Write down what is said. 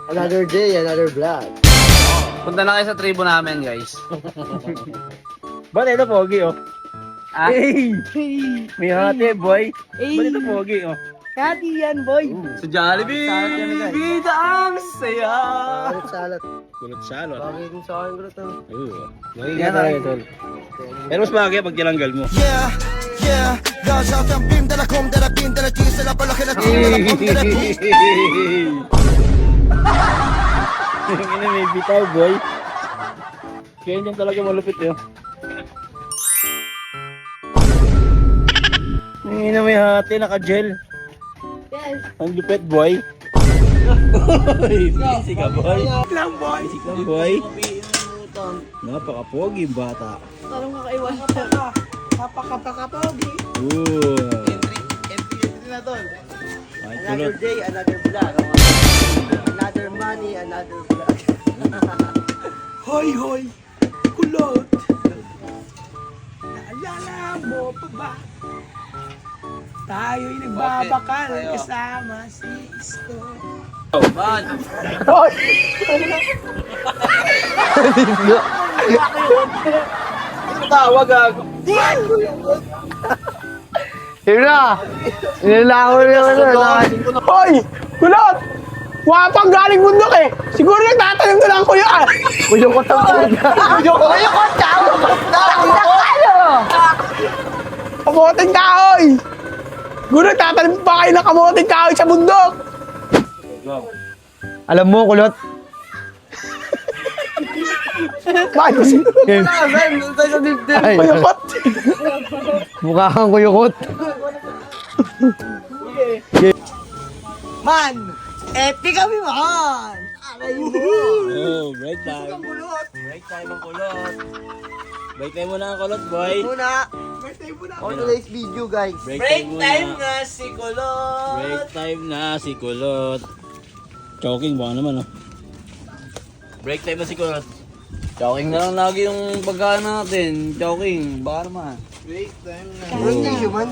Another day, another vlog. Punta na kayo sa tribo namin, guys. Ba't ito pogi, oh? Ah? Hey! May hati, boy. Hey! Ba't ito pogi, oh? Hati yan, boy! Sa Jollibee! Salad yan, guys. Bida ang saya! Salat. Kulot salot. Bagay din sa akin, bro. Yan talaga, tol. Pero mas bagay pag tinanggal mo. Yeah, yeah. Gaza ang bim de la com de la pin de la cheese de la palaki na team de la pom de la pin. Yung ina may bitaw, boy. Kaya yan talaga malupit, yun. Yung ina may hati, naka-gel. Yes. Ang lupit, boy. Busy ka, boy. Lang, boy! Busy ka, boy. Napaka-pogi yung bata. Parang kakaiwan ka pa. Napaka-pogi. Ooh. Entry na to. Ay, Another kulot. day, another vlog. Another money, another vlog. Hoy, hoy. Kulot. Naalala mo pa ba? Tayo'y nagbabakal kasama si Isko. Man! Tawag ako. Yun na! Nilalako na yun. Hoy! Kulot! Wapang galing bundok eh! Siguro nagtatanim ka lang kuya ah! Kuyong ko tawag. Kuyong ko tawag. Kamoting kahoy! Siguro nagtatanim pa kayo ng kamoting kahoy sa bundok! Alam mo, kulot. Bakit kasi Ay, mayakot? mukha kang kuyukot. Man! Epic kami man! Aray mo! Oh, break time. Break time ang kulot. Break time muna ang kulot, boy. Muna, on today's video, guys. Break time muna. si Kulot! Break time na si kulot. Choking, baka naman, oh. Break time na si kulot. Choking na lang lagi yung pagkain natin. Choking, baka naman. Hindi human.